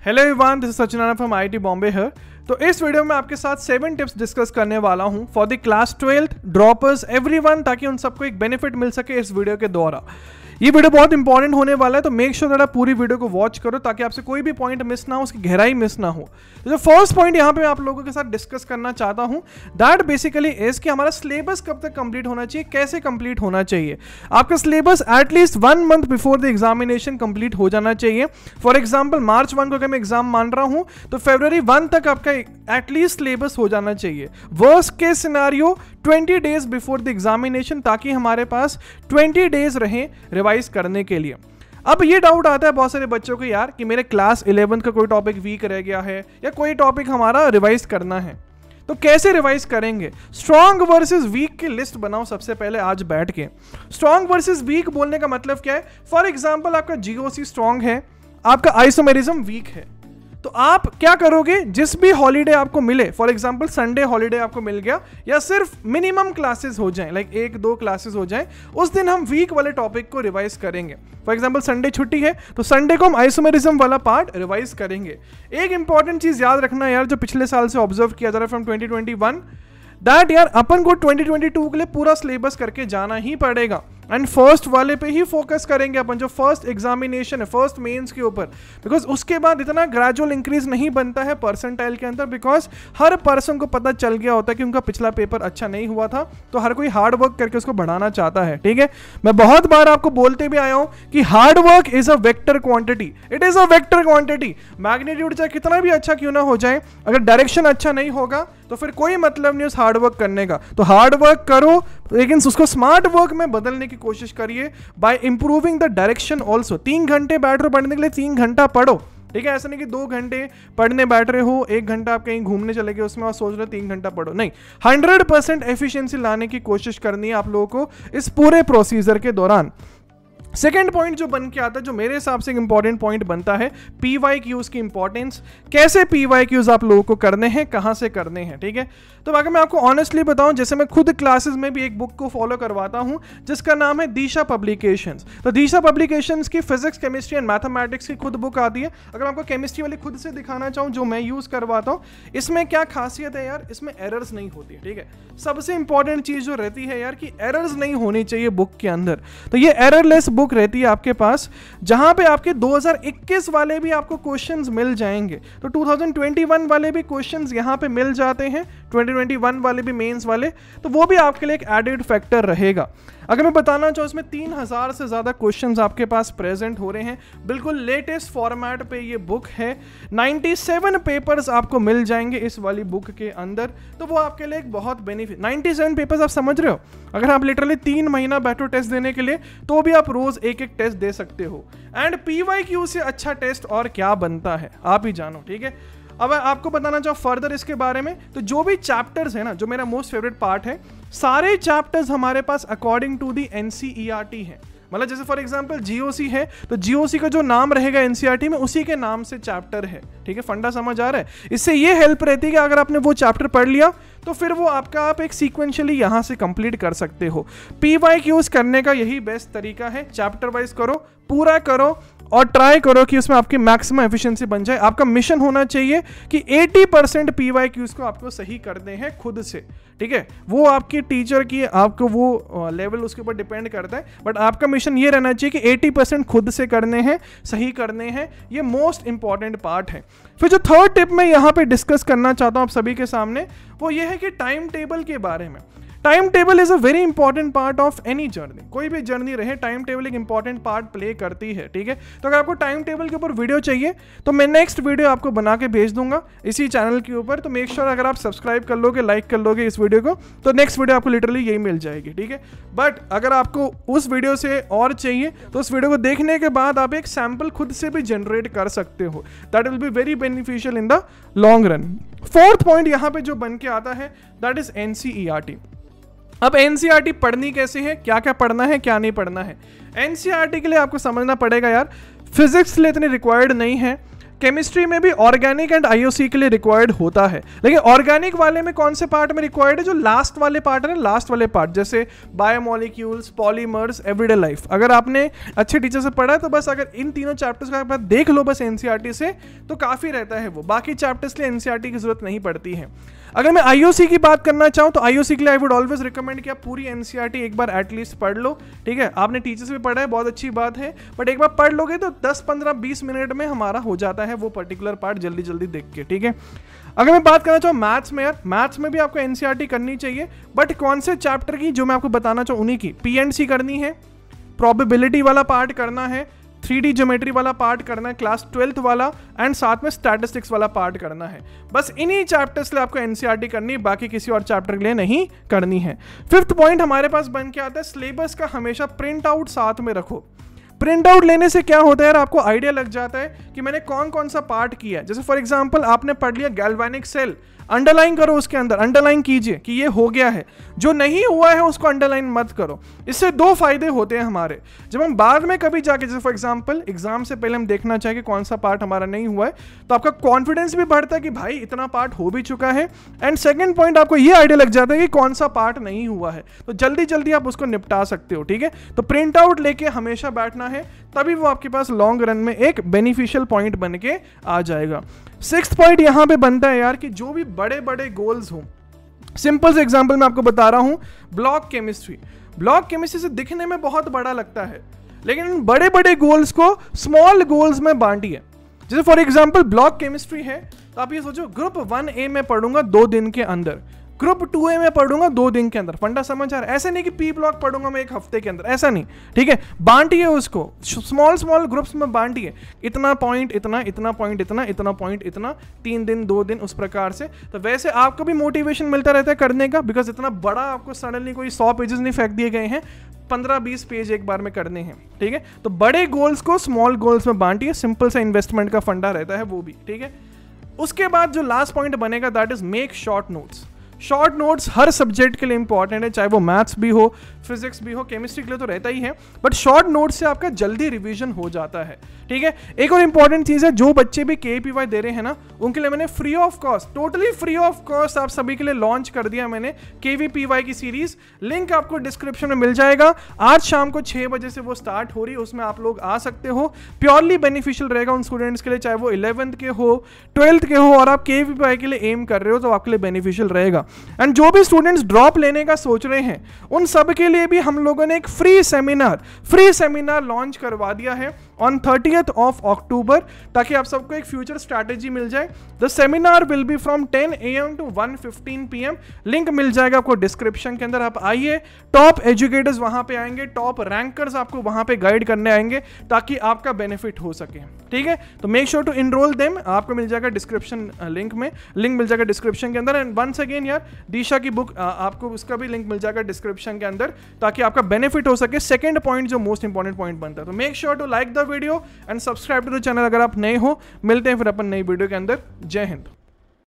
Hello everyone, this is Sachin from IIT Bombay है। तो इस वीडियो में आपके साथ 7 टिप्स डिस्कस करने वाला हूं for the class 12 droppers everyone, ताकि उन सबको एक बेनिफिट मिल सके इस वीडियो के द्वारा। ये वीडियो बहुत इंपॉर्टेंट होने वाला है, तो मेक श्योर दैट आप पूरी वीडियो को वॉच करो ताकि आपसे कोई भी पॉइंट मिस ना हो, उसकी गहराई मिस ना हो। तो जो फर्स्ट पॉइंट यहाँ पे मैं आप लोगों के साथ डिस्कस करना चाहता हूँ दैट बेसिकली इज कि हमारा सिलेबस कब तक कंप्लीट होना चाहिए, कैसे कंप्लीट होना चाहिए। आपका syllabus at least 1 month before the examination complete हो जाना चाहिए। फॉर एग्जाम्पल मार्च 1 को अगर मैं एग्जाम मान रहा हूँ तो फरवरी 1 तक आपका एटलीस्ट सिलेबस हो जाना चाहिए। Worst case scenario 20 days before the examination, ताकि हमारे पास 20 डेज रहे रिवाइज करने के लिए। अब ये डाउट आता है बहुत सारे बच्चों को यार कि मेरे क्लास 11 का कोई टॉपिक वीक रह गया है या कोई टॉपिक हमारा रिवाइज करना है, तो कैसे रिवाइज करेंगे। स्ट्रॉन्ग वर्सेस वीक की लिस्ट बनाओ सबसे पहले आज बैठ के। स्ट्रॉन्ग वर्सेस वीक बोलने का मतलब क्या है। फॉर एग्जांपल आपका जीओसी स्ट्रॉन्ग है, आपका आइसोमेरिज्म वीक है, तो आप क्या करोगे, जिस भी हॉलीडे आपको मिले, फॉर एग्जांपल संडे हॉलीडे आपको मिल गया या सिर्फ मिनिमम क्लासेस हो जाएं, लाइक 1-2 क्लासेस हो जाएं, उस दिन हम वीक वाले टॉपिक को रिवाइज करेंगे। फॉर एग्जांपल संडे छुट्टी है तो संडे को हम आइसोमेरिज्म वाला पार्ट रिवाइज करेंगे। एक इंपॉर्टेंट चीज याद रखना यार, जो पिछले साल से ऑब्जर्व किया जा रहा है फ्रॉम 2021, दैट यार अपन को 2022 के लिए पूरा सिलेबस करके जाना ही पड़ेगा एंड फर्स्ट वाले पे ही फोकस करेंगे अपन, जो फर्स्ट एग्जामिनेशन है, फर्स्ट मेंस के ऊपर, बिकॉज उसके बाद इतना ग्रेजुअल इंक्रीज नहीं बनता है परसेंटाइल के अंदर, बिकॉज हर पर्सन को पता चल गया होता है कि उनका पिछला पेपर अच्छा नहीं हुआ था, तो हर कोई हार्ड वर्क करके उसको बढ़ाना चाहता है। ठीक है, मैं बहुत बार आपको बोलते भी आया हूं कि hard work is a vector quantity, it is a vector quantity. Magnitude चाहे कितना भी अच्छा क्यों ना हो जाए, अगर डायरेक्शन अच्छा नहीं होगा तो फिर कोई मतलब नहीं उस हार्ड वर्क करने का। तो हार्ड वर्क करो, लेकिन उसको स्मार्ट वर्क में बदलने की कोशिश करिए by improving the direction also. 3 घंटे बैठ रहे हो पढ़ने के लिए, 3 घंटा पढ़ो। ठीक है, ऐसा नहीं कि 2 घंटे पढ़ने बैठ रहे हो, 1 घंटा आप कहीं घूमने चले गए उसमें और सोच रहे हो 3 घंटा पढ़ो। नहीं, 100% एफिशिएंसी लाने की कोशिश करनी है आप लोगों को इस पूरे प्रोसीजर के दौरान। सेकेंड पॉइंट जो बन के आता है, जो मेरे हिसाब से एक इंपॉर्टेंट पॉइंट बनता है, PYQs की इंपॉर्टेंस। कैसे PYQs आप लोगों को करने हैं, कहां से करने हैं। ठीक है, तो अगर मैं आपको ऑनेस्टली बताऊं, जैसे मैं खुद क्लासेस में भी एक बुक को फॉलो करवाता हूं जिसका नाम है दिशा पब्लिकेशंस। तो दिशा पब्लिकेशंस की फिजिक्स, केमिस्ट्री एंड मैथमेटिक्स की खुद बुक आती है। अगर आपको केमिस्ट्री वाली खुद से दिखाना चाहूँ जो मैं यूज करवाता हूँ, इसमें क्या खासियत है यार, इसमें एरर्स नहीं होती है। ठीक है, सबसे इंपॉर्टेंट चीज जो रहती है यार कि एरर्स नहीं होनी चाहिए बुक के अंदर। तो ये एररलेस बुक रहती है आपके पास, जहां पे आपके 2021 वाले भी आपको क्वेश्चंस मिल जाएंगे, तो 2021 वाले भी क्वेश्चंस यहां पे मिल जाते हैं, 2021 वाले भी मेंस वाले, तो वो भी आपके लिए एक एडेड फैक्टर रहेगा। अगर मैं बताना चाहूँ, इसमें 3000 से ज़्यादा क्वेश्चंस आपके पास प्रेजेंट हो रहे हैं, बिल्कुल लेटेस्ट फॉर्मेट पे ये बुक है। 97 पेपर्स आपको मिल जाएंगे इस वाली बुक के अंदर, तो वो आपके लिए एक बहुत बेनिफिट। 97 पेपर्स आप समझ रहे हो, अगर आप लिटरली 3 महीना बैठो टेस्ट देने के लिए तो भी आप रोज एक टेस्ट दे सकते हो। एंड PYQ से अच्छा टेस्ट और क्या बनता है आप ही जानो। ठीक है, अब आपको बताना चाहो फर्दर इसके बारे में, तो जो भी चैप्टर्स है ना, जो मेरा मोस्ट फेवरेट पार्ट है, सारे चैप्टर्स हमारे पास अकॉर्डिंग टू दी NCERT है। मतलब जैसे फॉर एग्जांपल GOC है तो GOC का जो नाम रहेगा NCERT में उसी के नाम से चैप्टर है। ठीक है, फंडा समझ आ रहा है। इससे ये हेल्प रहती है कि अगर आपने वो चैप्टर पढ़ लिया तो फिर वो आपका आप एक सीक्वेंशियली यहां से कंप्लीट कर सकते हो। PYQs करने का यही बेस्ट तरीका है, चैप्टर वाइज करो, पूरा करो और ट्राई करो कि उसमें आपकी मैक्सिमम एफिशिएंसी बन जाए। आपका मिशन होना चाहिए कि 80% PYQs को आपको सही करने हैं खुद से। ठीक है, वो आपकी टीचर की आपको वो लेवल उसके ऊपर डिपेंड करता है, बट आपका मिशन ये रहना चाहिए कि 80% खुद से करने हैं, सही करने हैं। ये मोस्ट इंपॉर्टेंट पार्ट है। फिर जो थर्ड टिप मैं यहाँ पे डिस्कस करना चाहता हूँ आप सभी के सामने, वो ये है कि टाइम टेबल के बारे में। Time table is a very important part of any journey. कोई भी जर्नी रहे, टाइम टेबल एक इंपॉर्टेंट पार्ट प्ले करती है। ठीक है, तो अगर आपको टाइम टेबल के ऊपर वीडियो चाहिए तो मैं नेक्स्ट वीडियो आपको बना के भेज दूंगा इसी चैनल के ऊपर। तो मेक श्योर अगर आप सब्सक्राइब कर लोगे, लाइक कर लोगे इस वीडियो को, तो नेक्स्ट वीडियो आपको लिटरली यही मिल जाएगी। ठीक है, बट अगर आपको उस वीडियो से और चाहिए तो उस वीडियो को देखने के बाद आप एक सैंपल खुद से भी जनरेट कर सकते हो। That will be very beneficial in the long run. Fourth point यहाँ पे जो बन के आता है दैट इज NCERT। अब NCERT पढ़नी कैसे है, क्या क्या पढ़ना है, क्या नहीं पढ़ना है। NCERT के लिए आपको समझना पड़ेगा यार, फिजिक्स के लिए इतनी रिक्वायर्ड नहीं है, केमिस्ट्री में भी ऑर्गेनिक एंड आईओसी के लिए रिक्वायर्ड होता है, लेकिन ऑर्गेनिक वाले में कौन से पार्ट में रिक्वायर्ड है? जो लास्ट वाले पार्ट है ना, लास्ट वाले पार्ट जैसे बायोमोलिक्यूल्स, पॉलीमर्स, एवरीडे लाइफ। अगर आपने अच्छे टीचर से पढ़ा है तो बस अगर इन तीनों चैप्टर्स का आप देख लो बस एनसीईआरटी से तो काफी रहता है वो, बाकी चैप्टर्स के लिए एनसीईआरटी की जरूरत नहीं पड़ती है। अगर मैं आईओसी की बात करना चाहूँ तो आईओसी के लिए आई वुड ऑलवेज रिकमेंड कि आप पूरी एनसीईआरटी एक बार एटलीस्ट पढ़ लो, ठीक है। आपने टीचर से भी पढ़ा है, बहुत अच्छी बात है, बट एक बार पढ़ लोगे तो 10, 15, 20 मिनट में हमारा हो जाता है वो पर्टिकुलर पार्ट जल्दी जल्दी देख के, ठीक है। अगर मैं बात करना चाहूँ मैथ्स में, यार मैथ्स में भी आपको एनसीईआरटी करनी चाहिए, बट कौन से चैप्टर की? जो मैं आपको बताना चाहूँ उन्हीं की। पीएनसी करनी है, प्रोबेबिलिटी वाला पार्ट करना है, 3D ज्योमेट्री वाला पार्ट करना है क्लास 12th वाला, एंड साथ में स्टैटिस्टिक्स वाला पार्ट करना है। बस इन्हीं चैप्टर्स के लिए आपको एनसीईआरटी करनी है, बाकी किसी और चैप्टर के लिए नहीं करनी है। 5th पॉइंट हमारे पास बन के आता है, सिलेबस का हमेशा प्रिंट आउट साथ में रखो। प्रिंट आउट लेने से क्या होता है यार, आपको आइडिया लग जाता है कि मैंने कौन कौन सा पार्ट किया है। जैसे फॉर एग्जांपल आपने पढ़ लिया गैल्वेनिक सेल, अंडरलाइन करो, उसके अंदर अंडरलाइन कीजिए कि ये हो गया है। जो नहीं हुआ है उसको अंडरलाइन मत करो। इससे दो फायदे होते हैं हमारे, जब हम बाद में कभी जाके, जैसे फॉर एग्जांपल एग्जाम से पहले हम देखना चाहें कि कौन सा पार्ट हमारा नहीं हुआ है, तो आपका कॉन्फिडेंस भी बढ़ता है कि भाई इतना पार्ट हो भी चुका है, एंड सेकंड पॉइंट आपको ये आइडिया लग जाता है कि कौन सा पार्ट नहीं हुआ है, तो जल्दी जल्दी आप उसको निपटा सकते हो, ठीक है। तो प्रिंट आउट लेके हमेशा बैठना है, तभी वो आपके पास लॉन्ग रन में एक बेनिफिशियल पॉइंट बन के आ जाएगा। 6th पॉइंट यहां पे बनता है यार कि जो भी बड़े बड़े गोल्स हो, सिंपल से एग्जांपल मैं आपको बता रहा हूं, ब्लॉक केमिस्ट्री। ब्लॉक केमिस्ट्री से दिखने में बहुत बड़ा लगता है, लेकिन इन बड़े बड़े गोल्स को स्मॉल गोल्स में बांटिए। जैसे फॉर एग्जांपल ब्लॉक केमिस्ट्री है तो आप ये सोचो ग्रुप 1A में पढ़ूंगा 2 दिन के अंदर, ग्रुप 2A में पढ़ूंगा 2 दिन के अंदर। फंडा समझ आ रहा है? ऐसे नहीं कि पी ब्लॉक पढ़ूंगा मैं 1 हफ्ते के अंदर, ऐसा नहीं, ठीक है। बांटिए उसको स्मॉल स्मॉल ग्रुप्स में बांटिए, इतना पॉइंट इतना, इतना पॉइंट इतना, इतना पॉइंट इतना, 3 दिन 2 दिन, उस प्रकार से। तो वैसे आपको भी मोटिवेशन मिलता रहता है करने का, बिकॉज इतना बड़ा आपको सडनली कोई 100 पेजेस नहीं फेंक दिए गए हैं, 15-20 पेज एक बार में करने हैं, ठीक है। तो बड़े गोल्स को स्मॉल गोल्स में बांटिए, सिंपल सा इन्वेस्टमेंट का फंडा रहता है वो भी, ठीक है। उसके बाद जो लास्ट पॉइंट बनेगा that is make short notes. Short notes her subject के लिए इंपॉर्टेंट है, चाहे वो मैथ्स भी हो, फिजिक्स भी हो, केमिस्ट्री के लिए तो रहता ही है, बट शॉर्ट नोट्स से आपका जल्दी रिवीजन हो जाता है, ठीक है। एक और इंपॉर्टेंट चीज है, जो बच्चे भी केपीवाई दे रहे हैं ना, उनके लिए मैंने free of cost, totally free of cost आप सभी के लिए लॉन्च कर दिया मैंने केवीपीवाई की सीरीज। लिंक आपको डिस्क्रिप्शन में मिल जाएगा। आज शाम को 6 बजे से वो स्टार्ट हो रही है, उसमें आप लोग आ सकते हो। प्योरली बेनिफिशियल रहेगा उन स्टूडेंट्स के लिए, चाहे वो 11th के हो, 12th के हो, और आप केवीपीवाई के लिए एम कर रहे हो तो आपके लिए बेनिफिशियल रहेगा। एंड जो भी स्टूडेंट्स ड्रॉप लेने का सोच रहे हैं उन सब के लिए भी हम लोगों ने एक फ्री सेमिनार लॉन्च करवा दिया है ऑन 30th of October, ताकि आप सबको एक फ्यूचर स्ट्रैटेजी मिल जाए। The seminar will be from 10 AM to 1:15 PM। Link मिल जाएगा आपको डिस्क्रिप्शन के अंदर, आप आइए। टॉप एजुकेटर्स वहां पे आएंगे, टॉप रैंकर्स आपको वहां पे गाइड करने आएंगे, ताकि आपका बेनिफिट हो सके, ठीक है। तो make sure to enrol them, आपको मिल जाएगा डिस्क्रिप्शन लिंक में, लिंक मिल जाएगा डिस्क्रिप्शन के अंदर। एंड वंस अगेन यार, दिशा की बुक आपको उसका भी लिंक मिल जाएगा डिस्क्रिप्शन के अंदर, ताकि आपका बेनिफिट हो सके। सेकंड पॉइंट जो मोस्ट इंपॉर्टेंट पॉइंट बनता है, तो make sure to like the video and subscribe to the channel अगर आप नए हो। मिलते हैं फिर अपन नई वीडियो के अंदर। जय हिंद।